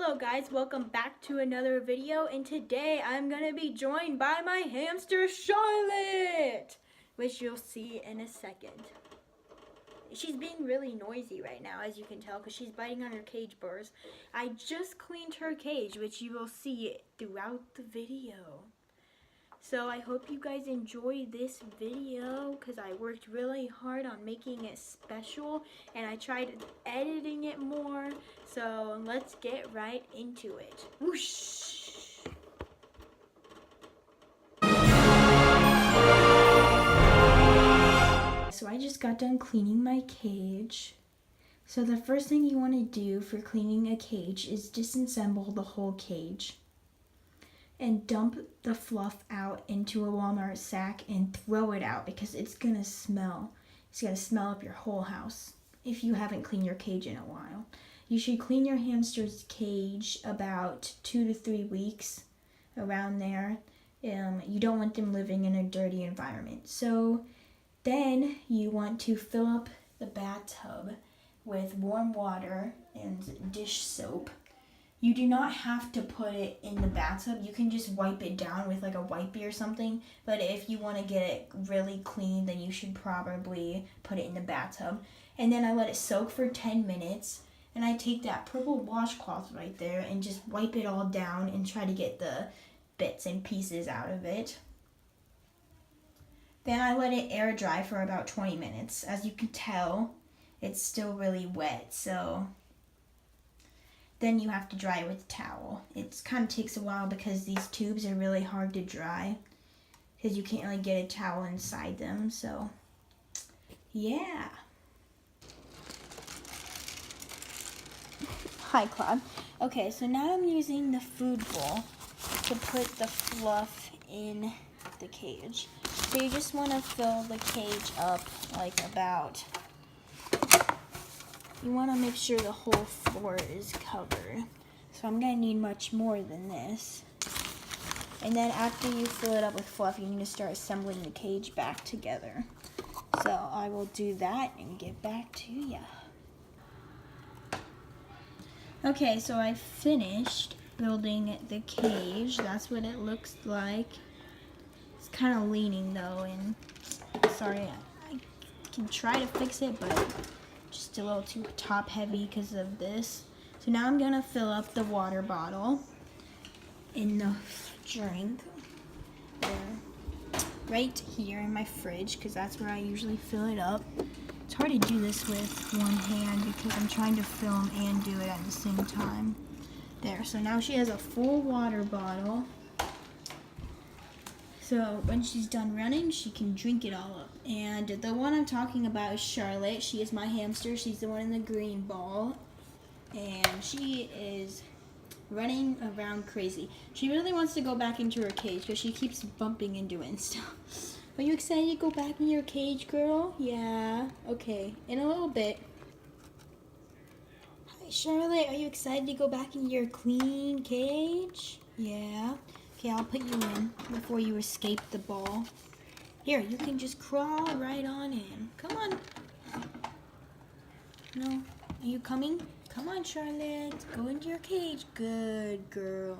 Hello guys, welcome back to another video, and today I'm going to be joined by my hamster Charlotte, which you'll see in a second. She's being really noisy right now, as you can tell, because she's biting on her cage bars. I just cleaned her cage, which you will see throughout the video. So I hope you guys enjoy this video because I worked really hard on making it special and I tried editing it more. So let's get right into it. Whoosh! So I just got done cleaning my cage. So the first thing you want to do for cleaning a cage is disassemble the whole cage. And dump the fluff out into a Walmart sack and throw it out because it's gonna smell. It's gonna smell up your whole house if you haven't cleaned your cage in a while. You should clean your hamster's cage about 2 to 3 weeks, around there. You don't want them living in a dirty environment. So then you want to fill up the bathtub with warm water and dish soap. You do not have to put it in the bathtub. You can just wipe it down with like a wipey or something. But if you want to get it really clean, then you should probably put it in the bathtub. And then I let it soak for 10 minutes. And I take that purple washcloth right there and just wipe it all down and try to get the bits and pieces out of it. Then I let it air dry for about 20 minutes. As you can tell, it's still really wet, so then you have to dry it with a towel. It kind of takes a while because these tubes are really hard to dry because you can't really get a towel inside them. So, yeah. Hi, Claude. Okay, so now I'm using the food bowl to put the fluff in the cage. So you just want to fill the cage up like about... You want to make sure the whole floor is covered. So I'm going to need much more than this. And then after you fill it up with fluff, you need to start assembling the cage back together. So I will do that and get back to ya. Okay, so I finished building the cage. That's what it looks like. It's kind of leaning though, and sorry, I can try to fix it, but just a little too top heavy because of this. So now I'm gonna fill up the water bottle in the drink there, right here in my fridge, because that's where I usually fill it up. It's hard to do this with one hand because I'm trying to film and do it at the same time. There, so now she has a full water bottle. So when she's done running, she can drink it all up. And the one I'm talking about is Charlotte. She is my hamster. She's the one in the green ball. And she is running around crazy. She really wants to go back into her cage because she keeps bumping into it and stuff. Are you excited to go back in your cage, girl? Yeah. Okay. In a little bit. Hi, Charlotte. Are you excited to go back in your clean cage? Yeah. Okay, I'll put you in before you escape the ball. Here, you can just crawl right on in. Come on. No? Are you coming? Come on, Charlotte. Go into your cage. Good girl.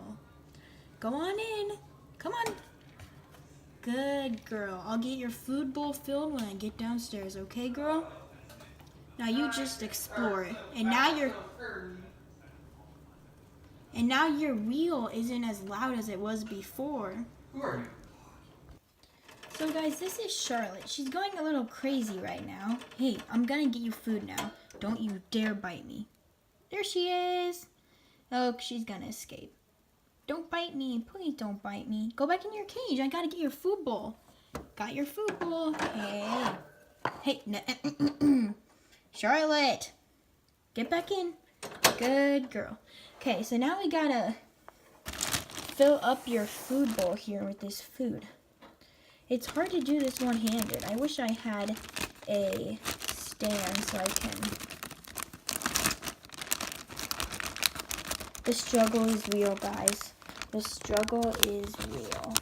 Go on in. Come on. Good girl. I'll get your food bowl filled when I get downstairs, okay, girl? Now you just explore it. And now your wheel isn't as loud as it was before. Who are you? So guys, this is Charlotte. She's going a little crazy right now. Hey, I'm gonna get you food now. Don't you dare bite me. There she is. Oh, she's gonna escape. Don't bite me. Please don't bite me. Go back in your cage. I gotta get your food bowl. Got your food bowl. Hey. Hey. No. Charlotte. Get back in. Good girl. Okay, so now we gotta fill up your food bowl here with this food. It's hard to do this one-handed. I wish I had a stand so I can. The struggle is real, guys. The struggle is real.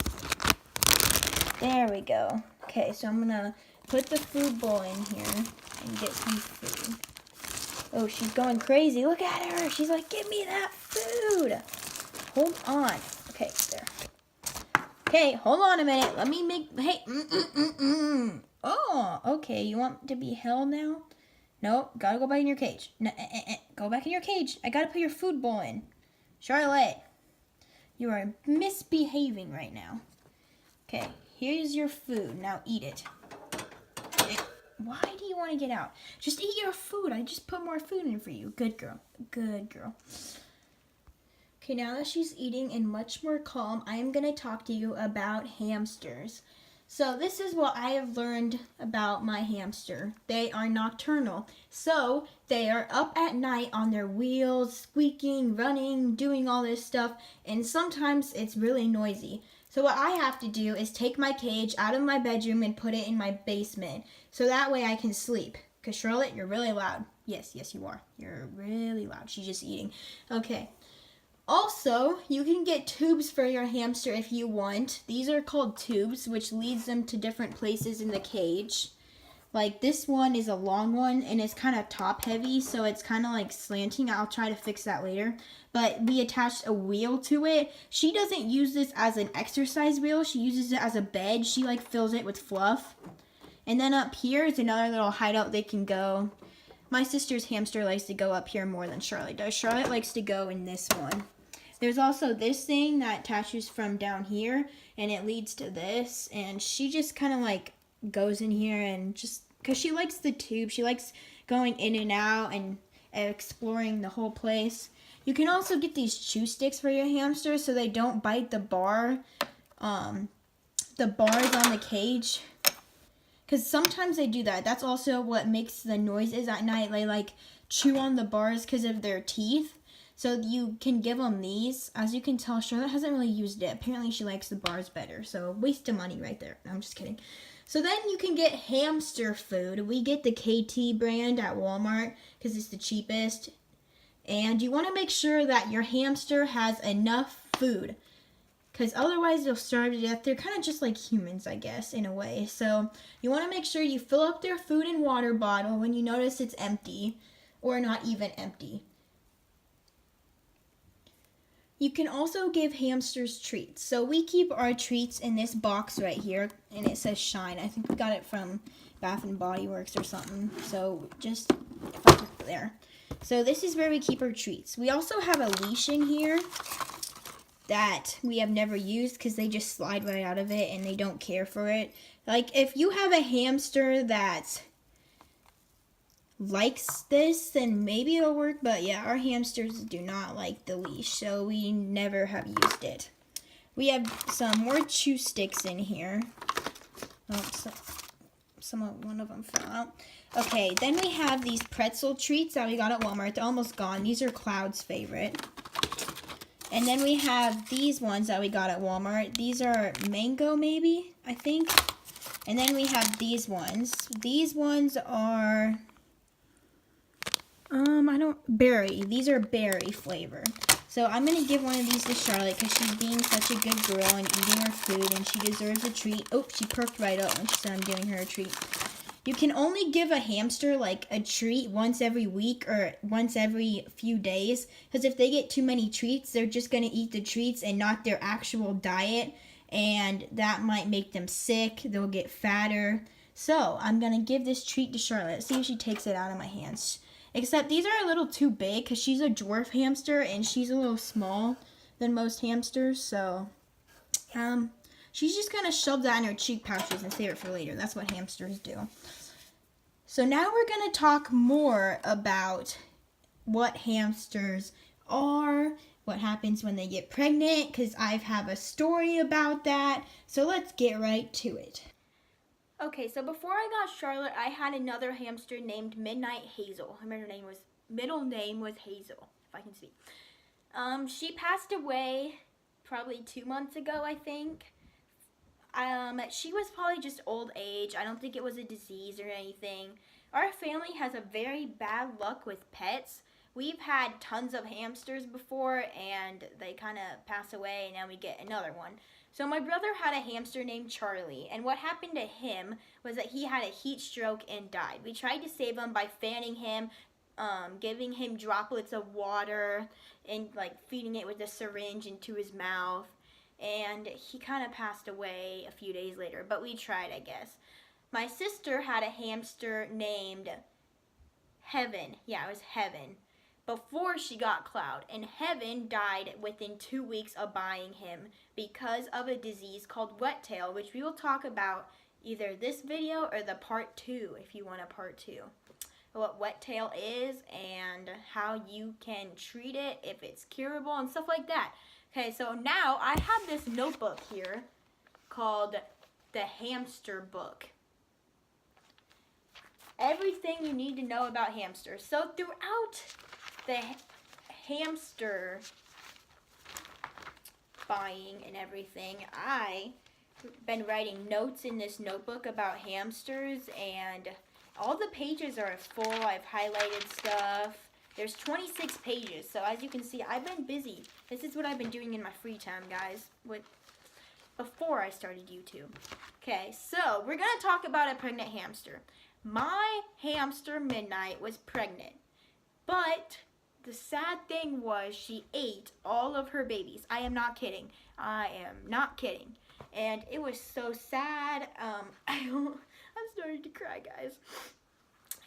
There we go. Okay, so I'm gonna put the food bowl in here and get some food. Oh, she's going crazy. Look at her. She's like, give me that food. Hold on. Okay, there. Okay, hold on a minute. Let me make, hey. Oh, okay. You want to be held now? Nope, gotta go back in your cage. No, Go back in your cage. I gotta put your food bowl in. Charlotte, you are misbehaving right now. Okay, here's your food. Now eat it. Why do you want to get out? Just eat your food. I just put more food in for you. Good girl. Good girl. Okay, now that she's eating and much more calm, I am going to talk to you about hamsters. So this is what I have learned about my hamster. They are nocturnal. So they are up at night on their wheels, squeaking, running, doing all this stuff, and sometimes it's really noisy. So what I have to do is take my cage out of my bedroom and put it in my basement. So that way I can sleep. Because Charlotte, you're really loud. Yes, you are. You're really loud. She's just eating. Okay. Also, you can get tubes for your hamster if you want. These are called tubes, which leads them to different places in the cage. Like this one is a long one and it's kind of top heavy, so it's kind of like slanting. I'll try to fix that later. But we attached a wheel to it. She doesn't use this as an exercise wheel. She uses it as a bed. She like fills it with fluff. And then up here is another little hideout they can go. My sister's hamster likes to go up here more than Charlotte does. Charlotte likes to go in this one. There's also this thing that attaches from down here, and it leads to this, and she just kind of like goes in here and just, because she likes the tube, she likes going in and out and exploring the whole place. You can also get these chew sticks for your hamster so they don't bite the bars on the cage, because sometimes they do that. That's also what makes the noises at night. They like chew on the bars because of their teeth. So you can give them these. As you can tell, Charlotte hasn't really used it. Apparently she likes the bars better. So waste of money right there. No, I'm just kidding. So then you can get hamster food. We get the KT brand at Walmart because it's the cheapest. And you want to make sure that your hamster has enough food, because otherwise they'll starve to death. They're kind of just like humans, I guess, in a way. So you want to make sure you fill up their food and water bottle when you notice it's empty or not even empty. You can also give hamsters treats. So we keep our treats in this box right here, and it says Shine. I think we got it from Bath and Body Works or something. So just, if I put it there. So this is where we keep our treats. We also have a leash in here that we have never used because they just slide right out of it and they don't care for it. Like if you have a hamster that likes this, then maybe it'll work, but yeah, our hamsters do not like the leash, so we never have used it. We have some more chew sticks in here. One of them fell out. Okay, then we have these pretzel treats that we got at Walmart. They're almost gone. These are Cloud's favorite. And then we have these ones that we got at Walmart. These are mango, maybe, I think. And then we have these ones. These ones are berry. These are berry flavor. So I'm going to give one of these to Charlotte because she's being such a good girl and eating her food and she deserves a treat. Oh, she perked right up when she said I'm giving her a treat. You can only give a hamster like a treat once every week or once every few days, because if they get too many treats, they're just going to eat the treats and not their actual diet, and that might make them sick. They'll get fatter. So I'm going to give this treat to Charlotte. See if she takes it out of my hands. Except these are a little too big because she's a dwarf hamster and she's a little small than most hamsters. So she's just going to shove that in her cheek pouches and save it for later. That's what hamsters do. So now we're going to talk more about what hamsters are, what happens when they get pregnant, because I have a story about that. So let's get right to it. Okay, so before I got Charlotte, I had another hamster named Midnight Hazel. Her middle name was Hazel, if I can speak. She passed away probably 2 months ago, I think. She was probably just old age. I don't think it was a disease or anything. Our family has a very bad luck with pets. We've had tons of hamsters before, and they kind of pass away, and now we get another one. So my brother had a hamster named Charlie, and what happened to him was that he had a heat stroke and died. We tried to save him by fanning him giving him droplets of water and like feeding it with a syringe into his mouth. And he kind of passed away a few days later, but we tried, I guess. My sister had a hamster named Heaven. Yeah, it was Heaven. Before she got Cloud, and Heaven died within 2 weeks of buying him because of a disease called wet tail, which we will talk about either this video or the part 2 if you want a part 2. What wet tail is and how you can treat it, if it's curable and stuff like that. Okay, so now I have this notebook here called the Hamster book. Everything you need to know about hamsters. So throughout the hamster buying and everything, I've been writing notes in this notebook about hamsters, and all the pages are full. I've highlighted stuff. There's 26 pages, so as you can see, I've been busy. This is what I've been doing in my free time, guys, before I started YouTube. Okay, so we're going to talk about a pregnant hamster. My hamster Midnight was pregnant, but the sad thing was she ate all of her babies. I am not kidding. I am not kidding. And it was so sad. I'm starting to cry, guys.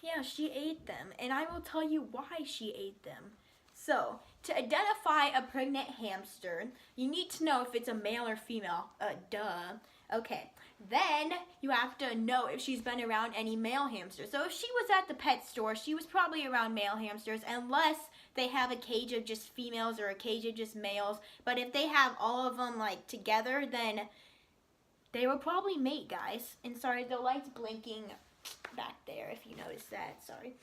Yeah, she ate them, and I will tell you why she ate them. So, to identify a pregnant hamster, you need to know if it's a male or female. Duh. Okay. Then you have to know if she's been around any male hamsters. So if she was at the pet store, she was probably around male hamsters, unless they have a cage of just females or a cage of just males. But if they have all of them like together, then they will probably mate, guys. And sorry, the light's blinking back there if you notice that. Sorry.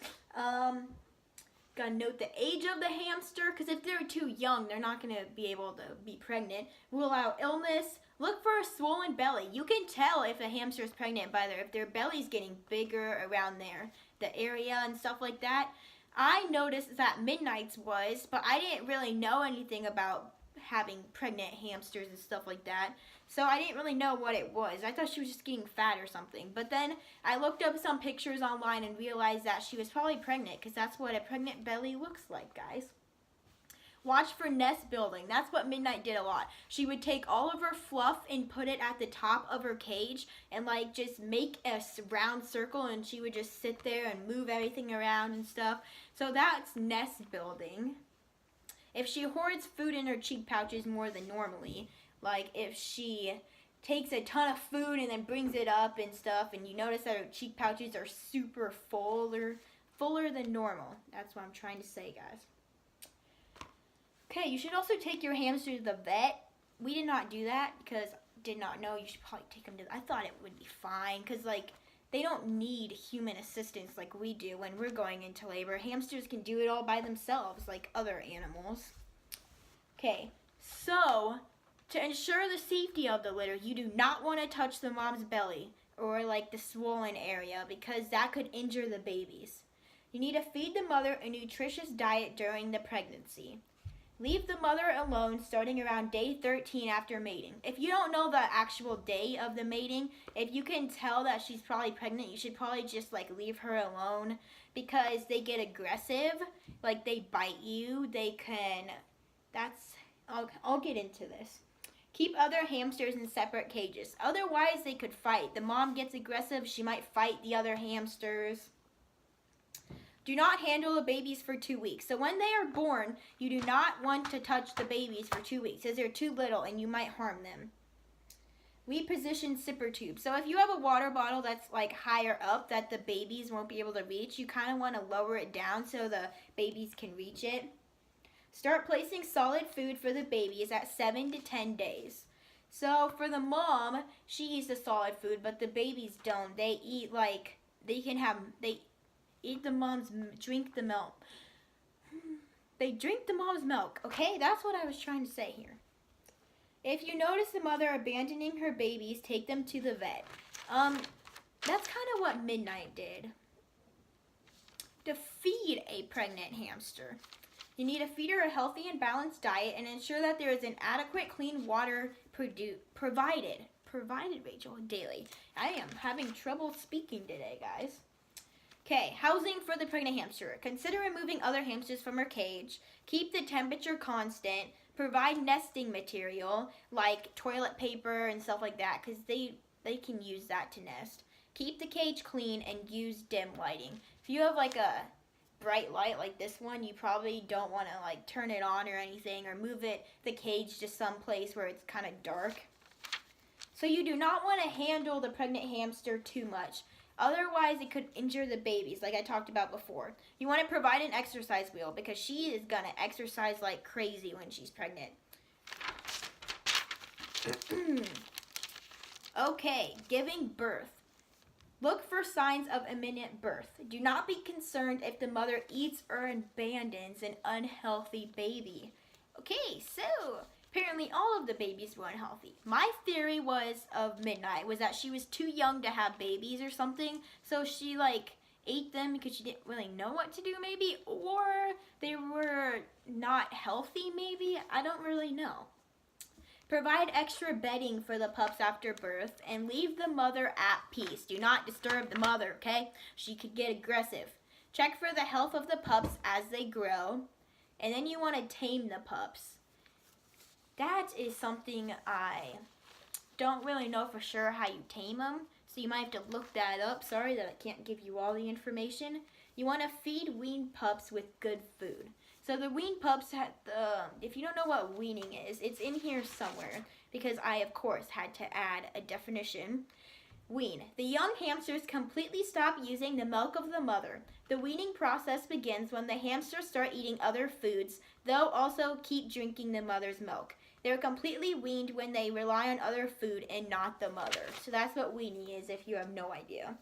Gotta note the age of the hamster, because if they're too young, they're not going to be able to be pregnant. Rule out illness. Look for a swollen belly. You can tell if a hamster is pregnant by if their belly's getting bigger around the area and stuff like that. I noticed that Midnight's was, but I didn't really know anything about having pregnant hamsters and stuff like that. So I didn't really know what it was. I thought she was just getting fat or something. But then I looked up some pictures online and realized that she was probably pregnant, because that's what a pregnant belly looks like, guys. Watch for nest building. That's what Midnight did a lot. She would take all of her fluff and put it at the top of her cage and like just make a round circle, and she would just sit there and move everything around and stuff. So that's nest building. If she hoards food in her cheek pouches more than normally, like if she takes a ton of food and then brings it up and stuff, and you notice that her cheek pouches are super fuller than normal. That's what I'm trying to say, guys. Okay, you should also take your hamster to the vet. We did not do that because did not know you should probably take them to I thought it would be fine, because like they don't need human assistance like we do when we're going into labor. Hamsters can do it all by themselves like other animals. Okay, so to ensure the safety of the litter, you do not want to touch the mom's belly or like the swollen area, because that could injure the babies. You need to feed the mother a nutritious diet during the pregnancy. Leave the mother alone starting around day 13 after mating. If you don't know the actual day of the mating, if you can tell that she's probably pregnant, you should probably just like leave her alone, because they get aggressive, like they bite you, they can, I'll get into this. Keep other hamsters in separate cages. Otherwise, they could fight. The mom gets aggressive, she might fight the other hamsters. Do not handle the babies for 2 weeks. So when they are born, you do not want to touch the babies for 2 weeks, as they're too little and you might harm them. Reposition sipper tubes. So if you have a water bottle that's like higher up that the babies won't be able to reach, you kind of want to lower it down so the babies can reach it. Start placing solid food for the babies at 7 to 10 days. So for the mom, she eats the solid food, but the babies don't. They eat like, they eat the mom's, drink the milk. They drink the mom's milk, okay? That's what I was trying to say here. If you notice the mother abandoning her babies, take them to the vet. That's kind of what Midnight did. To feed a pregnant hamster, you need to feed her a healthy and balanced diet and ensure that there is an adequate clean water provided, Rachel, daily. I am having trouble speaking today, guys. Okay, housing for the pregnant hamster. Consider removing other hamsters from her cage. Keep the temperature constant. Provide nesting material like toilet paper and stuff like that, because they can use that to nest. Keep the cage clean and use dim lighting. If you have like a bright light like this one, you probably don't want to like turn it on or anything, or move the cage to some place where it's kind of dark. So you do not want to handle the pregnant hamster too much. Otherwise, it could injure the babies, like I talked about before. You want to provide an exercise wheel because she is going to exercise like crazy when she's pregnant. Okay, giving birth. Look for signs of imminent birth. Do not be concerned if the mother eats or abandons an unhealthy baby. Okay, so apparently all of the babies were unhealthy. My theory of Midnight was that she was too young to have babies or something, so she like ate them because she didn't really know what to do maybe, or they were not healthy maybe. I don't really know. Provide extra bedding for the pups after birth and leave the mother at peace. Do not disturb the mother, okay? She could get aggressive. Check for the health of the pups as they grow, and then you want to tame the pups. That is something I don't really know for sure how you tame them, so you might have to look that up. Sorry that I can't give you all the information. You want to feed weaned pups with good food. So the weaned pups, if you don't know what weaning is, it's in here somewhere because I, of course, had to add a definition. Wean. The young hamsters completely stop using the milk of the mother. The weaning process begins when the hamsters start eating other foods, though also keep drinking the mother's milk. They're completely weaned when they rely on other food and not the mother. So that's what weaning is if you have no idea.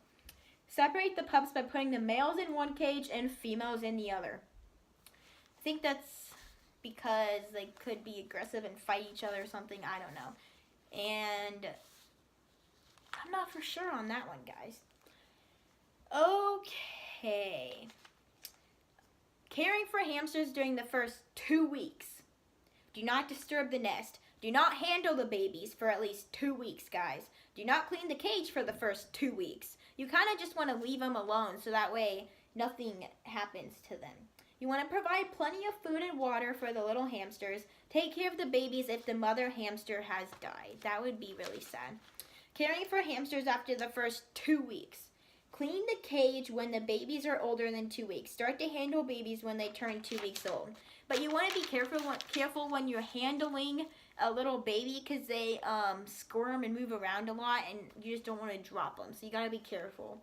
Separate the pups by putting the males in one cage and females in the other. I think that's because they could be aggressive and fight each other or something. I don't know. And I'm not for sure on that one, guys. Okay. Caring for hamsters during the first 2 weeks. Do not disturb the nest. Do not handle the babies for at least 2 weeks, guys. Do not clean the cage for the first 2 weeks. You kind of just want to leave them alone so that way nothing happens to them. You want to provide plenty of food and water for the little hamsters. Take care of the babies if the mother hamster has died. That would be really sad. Caring for hamsters after the first 2 weeks. Clean the cage when the babies are older than 2 weeks. Start to handle babies when they turn 2 weeks old. But you want to be careful when you're handling a little baby because they squirm and move around a lot and you just don't want to drop them. So you got to be careful.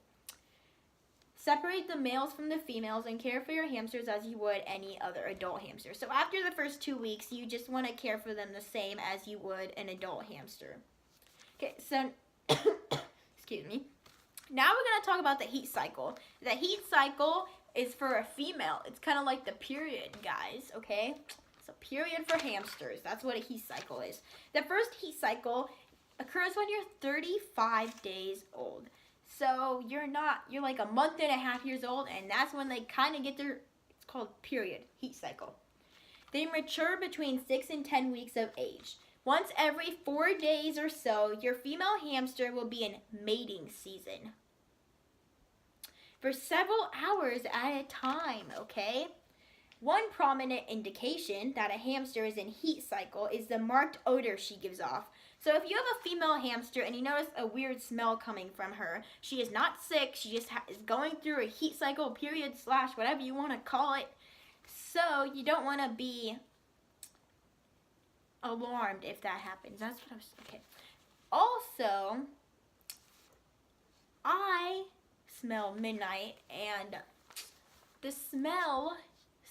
Separate the males from the females and care for your hamsters as you would any other adult hamster. So after the first 2 weeks, you just want to care for them the same as you would an adult hamster. Okay, so, excuse me. Now we're going to talk about the heat cycle. The heat cycle is for a female. It's kind of like the period, guys, okay? It's a period for hamsters. That's what a heat cycle is. The first heat cycle occurs when you're 35 days old. So you're like a month and a half years old, and that's when they kind of get their, it's called period, heat cycle. They mature between 6 and 10 weeks of age. Once every 4 days or so, your female hamster will be in mating season. For several hours at a time, okay? One prominent indication that a hamster is in heat cycle is the marked odor she gives off. So if you have a female hamster and you notice a weird smell coming from her, she is not sick, she just is going through a heat cycle, period, / whatever you want to call it. So you don't want to be alarmed if that happens. That's what I was, okay. Also, I smell Midnight, and the smell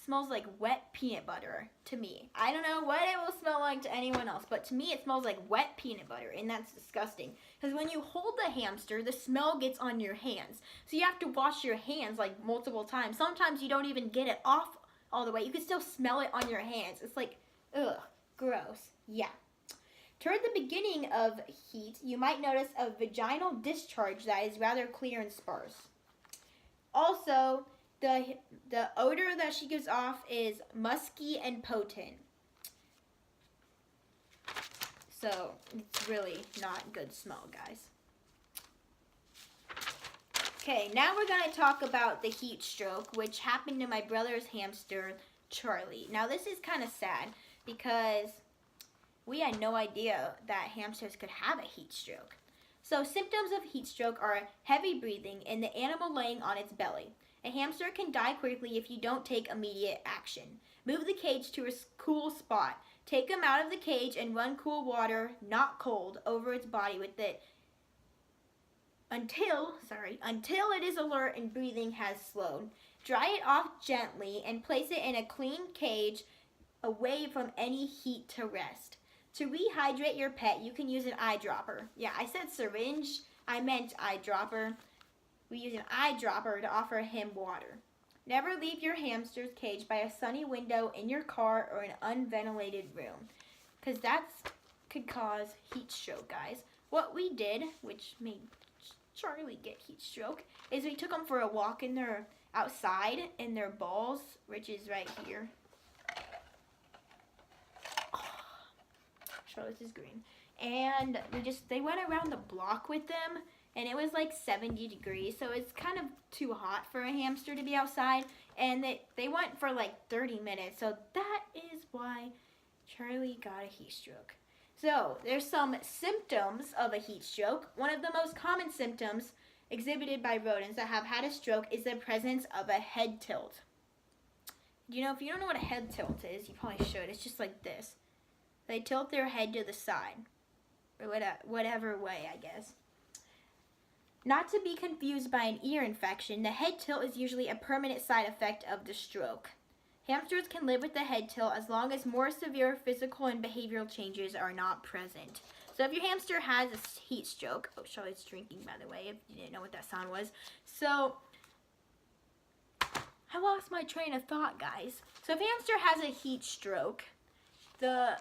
smells like wet peanut butter to me. I don't know what it will smell like to anyone else, but to me it smells like wet peanut butter, and that's disgusting. Because when you hold the hamster, the smell gets on your hands. So you have to wash your hands like multiple times. Sometimes you don't even get it off all the way. You can still smell it on your hands. It's like, ugh, gross. Yeah. Toward the beginning of heat, you might notice a vaginal discharge that is rather clear and sparse. Also, the odor that she gives off is musky and potent. So, it's really not good smell, guys. Okay, now we're going to talk about the heat stroke, which happened to my brother's hamster, Charlie. Now, this is kind of sad because we had no idea that hamsters could have a heat stroke. So, symptoms of heat stroke are heavy breathing and the animal laying on its belly. A hamster can die quickly if you don't take immediate action. Move the cage to a cool spot. Take him out of the cage and run cool water, not cold, over its body with it until it is alert and breathing has slowed. Dry it off gently and place it in a clean cage away from any heat to rest. To rehydrate your pet, you can use an eyedropper. Yeah, I said syringe, I meant eyedropper. We use an eyedropper to offer him water. Never leave your hamster's cage by a sunny window in your car or an unventilated room, because that could cause heat stroke, guys. What we did, which made Charlie get heat stroke, is we took them for a walk in their outside in their balls, which is right here. Charlotte's is green. And they went around the block with them, and it was like 70 degrees, so it's kind of too hot for a hamster to be outside, and they went for like 30 minutes, so that is why Charlie got a heat stroke. So, there's some symptoms of a heat stroke. One of the most common symptoms exhibited by rodents that have had a stroke is the presence of a head tilt. You know, if you don't know what a head tilt is, you probably should. It's just like this. They tilt their head to the side, or whatever way, I guess. Not to be confused by an ear infection, the head tilt is usually a permanent side effect of the stroke. Hamsters can live with the head tilt as long as more severe physical and behavioral changes are not present. So if your hamster has a heat stroke, oh, Charlotte's drinking, by the way, if you didn't know what that sound was. So, I lost my train of thought, guys. So if a hamster has a heat stroke, the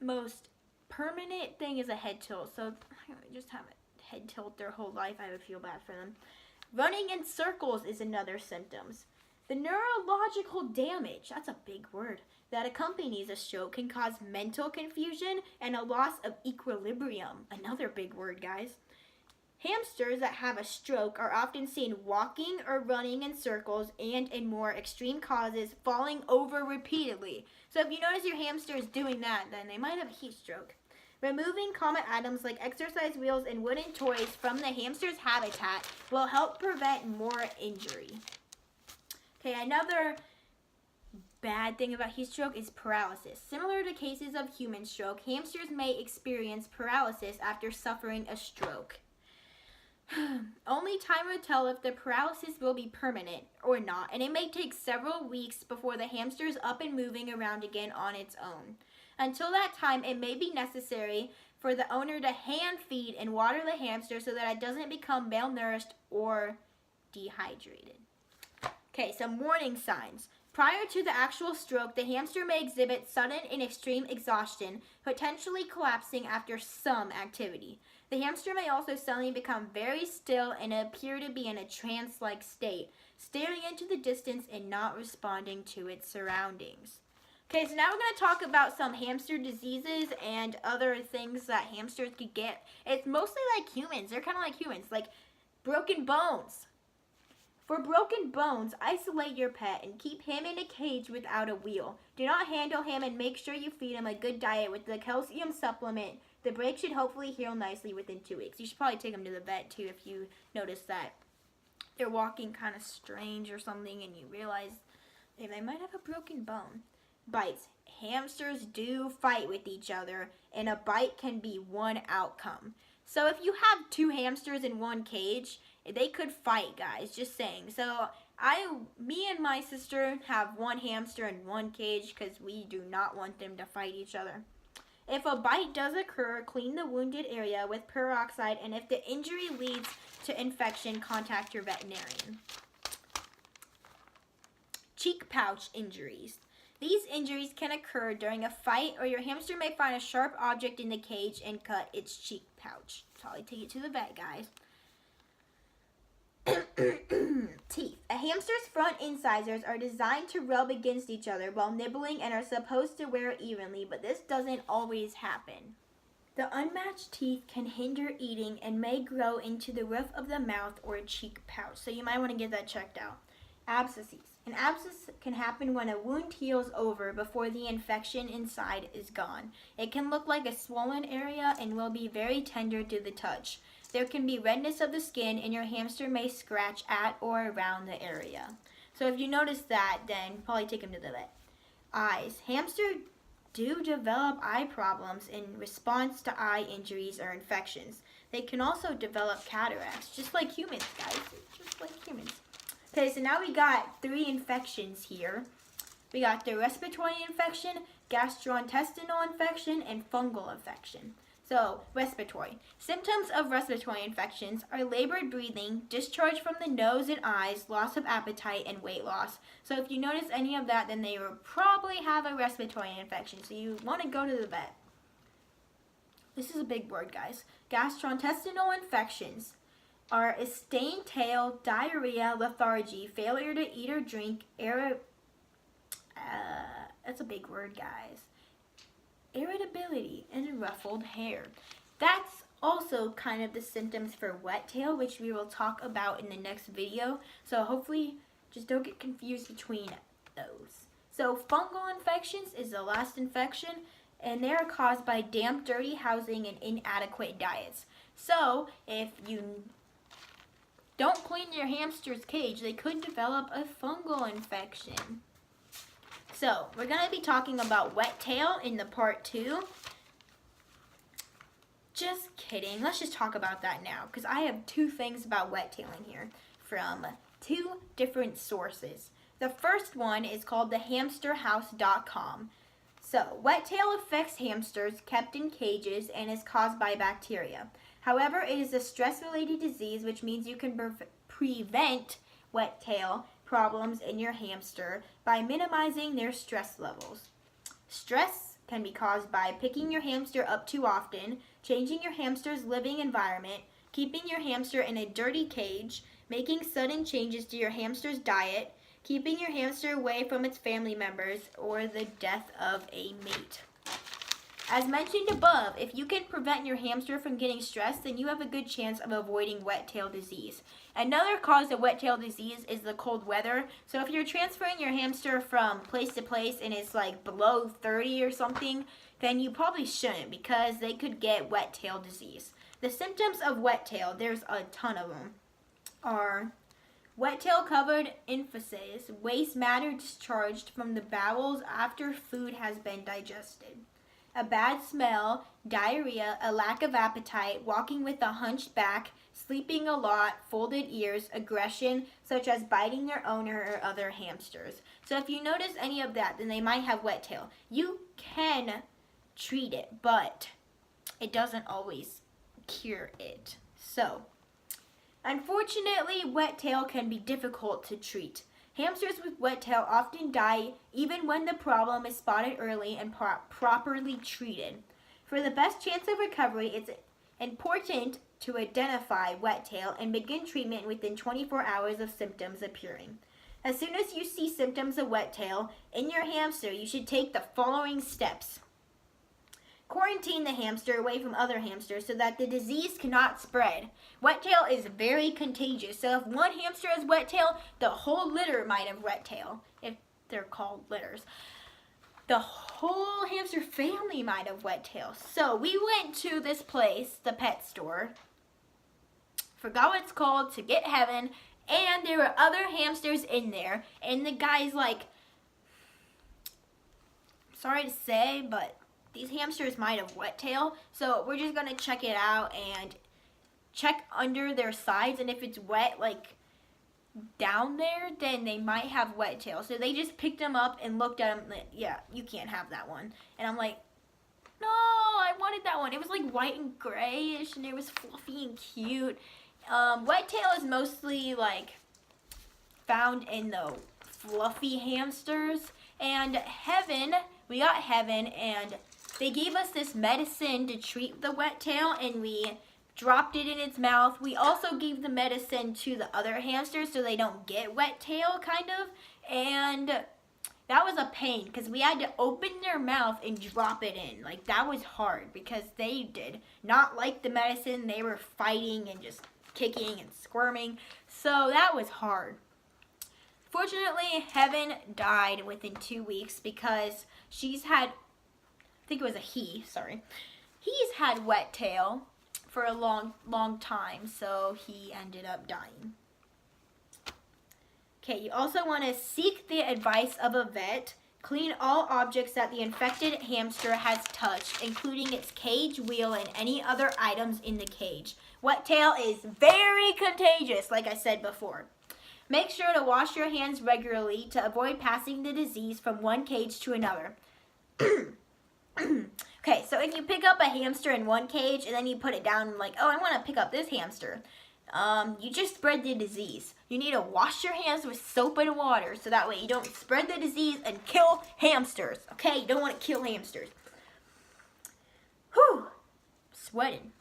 most permanent thing is a head tilt. So just have a head tilt their whole life, I would feel bad for them. Running in circles is another symptom. The neurological damage, that's a big word, that accompanies a stroke can cause mental confusion and a loss of equilibrium. Another big word, guys. Hamsters that have a stroke are often seen walking or running in circles and, in more extreme causes, falling over repeatedly. So if you notice your hamster is doing that, then they might have a heat stroke. Removing common items like exercise wheels and wooden toys from the hamster's habitat will help prevent more injury. Okay, another bad thing about heat stroke is paralysis. Similar to cases of human stroke, hamsters may experience paralysis after suffering a stroke. Only time will tell if the paralysis will be permanent or not, and it may take several weeks before the hamster is up and moving around again on its own. Until that time, it may be necessary for the owner to hand feed and water the hamster so that it doesn't become malnourished or dehydrated. Okay, some warning signs. Prior to the actual stroke, the hamster may exhibit sudden and extreme exhaustion, potentially collapsing after some activity. The hamster may also suddenly become very still and appear to be in a trance-like state, staring into the distance and not responding to its surroundings. Okay, so now we're going to talk about some hamster diseases and other things that hamsters could get. It's mostly like humans. They're kind of like humans, like broken bones. For broken bones, isolate your pet and keep him in a cage without a wheel. Do not handle him and make sure you feed him a good diet with the calcium supplement. The break should hopefully heal nicely within 2 weeks. You should probably take him to the vet too if you notice that they're walking kind of strange or something and you realize they might have a broken bone. Bites. Hamsters do fight with each other, and a bite can be one outcome. So if you have 2 hamsters in one cage, they could fight, guys, just saying. So me and my sister have 1 hamster in one cage because we do not want them to fight each other. If a bite does occur, clean the wounded area with peroxide, and if the injury leads to infection, contact your veterinarian. Cheek pouch injuries. These injuries can occur during a fight, or your hamster may find a sharp object in the cage and cut its cheek pouch. Probably take it to the vet, guys. Teeth. A hamster's front incisors are designed to rub against each other while nibbling and are supposed to wear evenly, but this doesn't always happen. The unmatched teeth can hinder eating and may grow into the roof of the mouth or cheek pouch. So you might want to get that checked out. Abscesses. An abscess can happen when a wound heals over before the infection inside is gone. It can look like a swollen area and will be very tender to the touch. There can be redness of the skin and your hamster may scratch at or around the area. So if you notice that, then probably take him to the vet. Eyes. Hamsters do develop eye problems in response to eye injuries or infections. They can also develop cataracts, just like humans, guys. Just like humans. Okay, so now we got 3 infections here. We got the respiratory infection, gastrointestinal infection, and fungal infection. So, respiratory. Symptoms of respiratory infections are labored breathing, discharge from the nose and eyes, loss of appetite, and weight loss. So if you notice any of that, then they will probably have a respiratory infection. So you want to go to the vet. This is a big word, guys. Gastrointestinal infections are a stained tail, diarrhea, lethargy, failure to eat or drink, that's a big word, guys. Irritability, and ruffled hair. That's also kind of the symptoms for wet tail, which we will talk about in the next video. So hopefully just don't get confused between those. So fungal infections is the last infection, and they are caused by damp, dirty housing and inadequate diets. So if you don't clean your hamster's cage, they could develop a fungal infection. So, we're going to be talking about wet tail in the part 2. Just kidding. Let's just talk about that now, because I have 2 things about wet tailing here from 2 different sources. The first one is called thehamsterhouse.com. So, wet tail affects hamsters kept in cages and is caused by bacteria. However, it is a stress-related disease, which means you can prevent wet tail problems in your hamster by minimizing their stress levels. Stress can be caused by picking your hamster up too often, changing your hamster's living environment, keeping your hamster in a dirty cage, making sudden changes to your hamster's diet, keeping your hamster away from its family members, or the death of a mate. As mentioned above, if you can prevent your hamster from getting stressed, then you have a good chance of avoiding wet tail disease. Another cause of wet tail disease is the cold weather. So if you're transferring your hamster from place to place and it's like below 30 or something, then you probably shouldn't, because they could get wet tail disease. The symptoms of wet tail, there's a ton of them, are wet tail covered emphasis, waste matter discharged from the bowels after food has been digested. A bad smell, diarrhea, a lack of appetite, walking with a hunched back, sleeping a lot, folded ears, aggression, such as biting their owner or other hamsters. So if you notice any of that, then they might have wet tail. You can treat it, but it doesn't always cure it. So, unfortunately, wet tail can be difficult to treat. Hamsters with wet tail often die even when the problem is spotted early and properly treated. For the best chance of recovery, it's important to identify wet tail and begin treatment within 24 hours of symptoms appearing. As soon as you see symptoms of wet tail in your hamster, you should take the following steps. Quarantine the hamster away from other hamsters so that the disease cannot spread. Wet tail is very contagious, so if one hamster has wet tail, the whole litter might have wet tail, if they're called litters. The whole hamster family might have wet tail. So we went to this place, the pet store, forgot what it's called, to get Heaven, and there were other hamsters in there, and the guy's like, sorry to say, but these hamsters might have wet tail, so we're just gonna check it out and check under their sides, and if it's wet, like down there, then they might have wet tail. So they just picked them up and looked at them, like, yeah, you can't have that one. And I'm like, no, I wanted that one. It was like white and grayish, and it was fluffy and cute. Wet tail is mostly like found in the fluffy hamsters. And Heaven, we got Heaven, and they gave us this medicine to treat the wet tail, and we dropped it in its mouth. We also gave the medicine to the other hamsters so they don't get wet tail, kind of. And That was a pain because we had to open their mouth and drop it in. Like, that was hard because they did not like the medicine. They were fighting and just kicking and squirming. So that was hard. Fortunately, Heaven died within 2 weeks because she's had, I think it was a he, sorry. He's had wet tail for a long time, so he ended up dying. Okay, you also want to seek the advice of a vet. Clean all objects that the infected hamster has touched, including its cage, wheel, and any other items in the cage. Wet tail is very contagious, like I said before. Make sure to wash your hands regularly to avoid passing the disease from one cage to another. Okay, so if you pick up a hamster in one cage and then you put it down and like, oh, I want to pick up this hamster, you just spread the disease. You need to wash your hands with soap and water so that way you don't spread the disease and kill hamsters. Okay, you don't want to kill hamsters. Whew, sweating.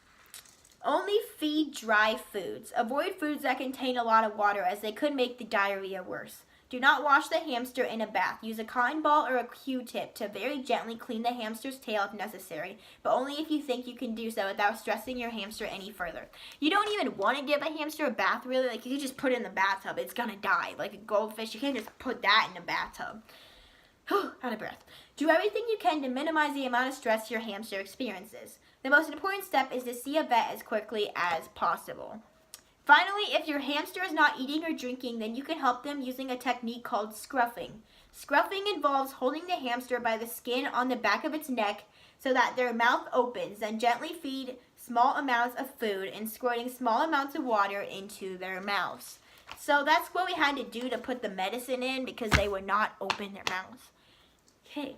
Only feed dry foods. Avoid foods that contain a lot of water as they could make the diarrhea worse. Do not wash the hamster in a bath. Use a cotton ball or a Q-tip to very gently clean the hamster's tail if necessary, but only if you think you can do so without stressing your hamster any further. You don't even want to give a hamster a bath, really. Like, you can just put it in the bathtub. It's going to die. Like a goldfish, you can't just put that in a bathtub. Out of breath. Do everything you can to minimize the amount of stress your hamster experiences. The most important step is to see a vet as quickly as possible. Finally, if your hamster is not eating or drinking, then you can help them using a technique called scruffing. Scruffing involves holding the hamster by the skin on the back of its neck so that their mouth opens, then gently feed small amounts of food and squirting small amounts of water into their mouths. So that's what we had to do to put the medicine in because they would not open their mouths. Okay.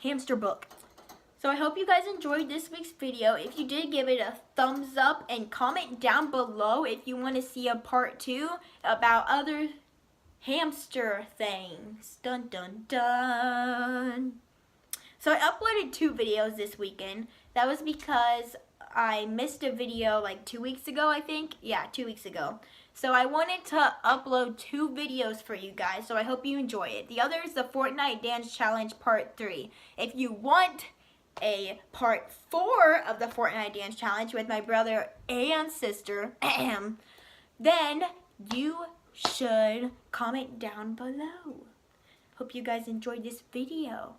Hamster book. So I hope you guys enjoyed this week's video. If you did, give it a thumbs up and comment down below if you want to see a part 2 about other hamster things. Dun dun dun. So I uploaded 2 videos this weekend. That was because I missed a video like 2 weeks ago, I think. Yeah, 2 weeks ago. So I wanted to upload 2 videos for you guys, so I hope you enjoy it. The other is the Fortnite Dance Challenge Part 3. If you want a part 4 of the Fortnite Dance Challenge with my brother and sister, then you should comment down below. Hope you guys enjoyed this video.